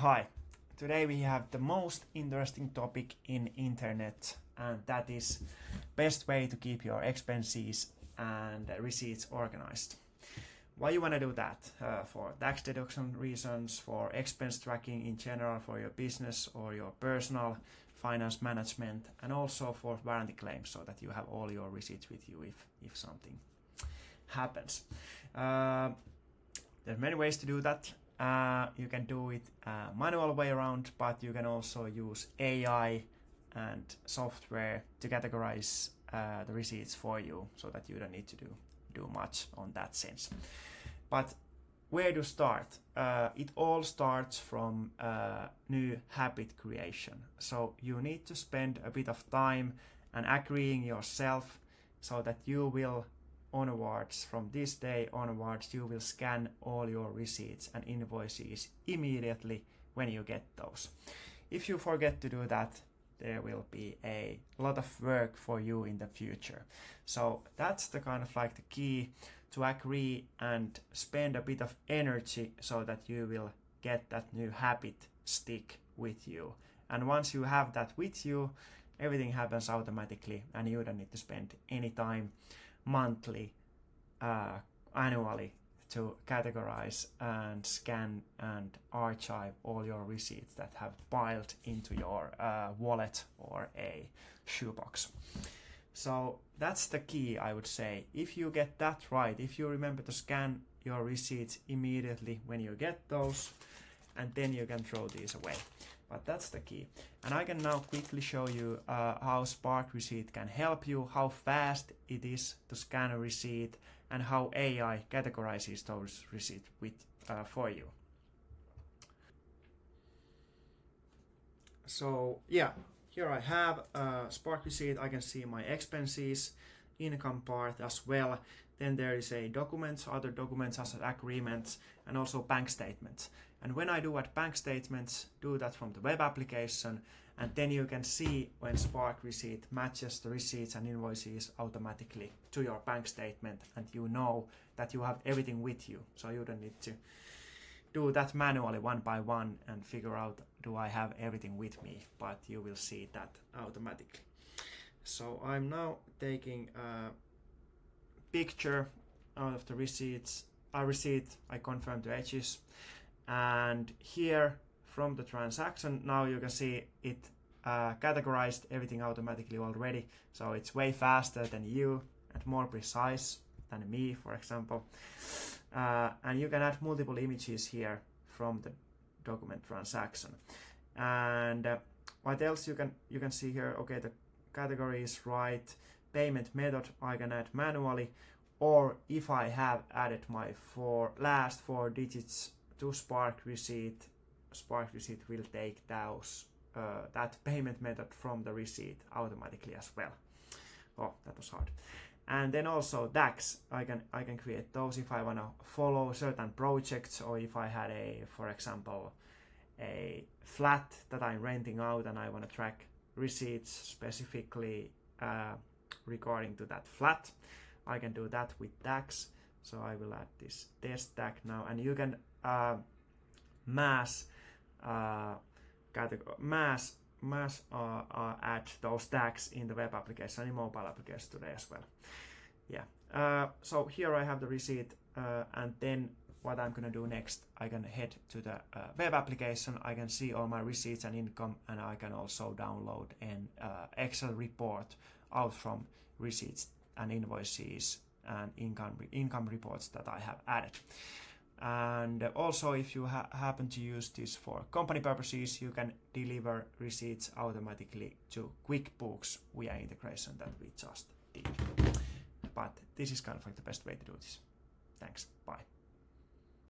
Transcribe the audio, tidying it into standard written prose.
Hi, today we have the most interesting topic in internet, and that is best way to keep your expenses and receipts organized. Why you want to do that? For tax deduction reasons, for expense tracking in general for your business or your personal finance management, and also for warranty claims so that you have all your receipts with you if something happens. There's many ways to do that. You can do it manual way around, but you can also use AI and software to categorize the receipts for you so that you don't need to do much on that sense. But where to start? It all starts from new habit creation. So you need to spend a bit of time and agreeing yourself so that you will onwards, from this day onwards, you will scan all your receipts and invoices immediately when you get those. If you forget to do that, there will be a lot of work for you in the future. So that's the kind of like the key, to agree and spend a bit of energy so that you will get that new habit stick with you. And once you have that with you, everything happens automatically and you don't need to spend any time monthly, annually to categorize and scan and archive all your receipts that have piled into your wallet or a shoebox. So that's the key, I would say. If you get that right, if you remember to scan your receipts immediately when you get those, and then you can throw these away. But that's the key. And I can now quickly show you how Spark Receipt can help you, how fast it is to scan a receipt, and how AI categorizes those receipts for you. So yeah, here I have Spark Receipt. I can see my expenses, income part as well. Then there is a documents, other documents as agreements, and also bank statements. And when I do at bank statements, do that from the web application, and then you can see when Spark Receipt matches the receipts and invoices automatically to your bank statement, and you know that you have everything with you. So you don't need to do that manually one by one and figure out, do I have everything with me? But you will see that automatically. So I'm now taking a picture out of the receipts. I confirm the edges, and here from the transaction now you can see it categorized everything automatically already, so it's way faster than you and more precise than me, for example. And you can add multiple images here from the document transaction. And what else you can see here? Okay, the category is right. Payment method I can add manually, or if I have added my last four digits to Spark Receipt will take that payment method from the receipt automatically as well. Oh, that was hard. And then also tax, I can create those if I want to follow certain projects, or if I had for example, a flat that I'm renting out and I want to track receipts specifically regarding to that flat. I can do that with tax. So I will add this test tag now, and you can add those tags in the web application and mobile application today as well. Yeah. So here I have the receipt, and then what I'm gonna do next, I can head to the web application. I can see all my receipts and income, and I can also download an Excel report out from receipts and invoices and income reports that I have added. And also, if you happen to use this for company purposes, you can deliver receipts automatically to QuickBooks via integration that we just did. But this is kind of like the best way to do this. Thanks. Bye.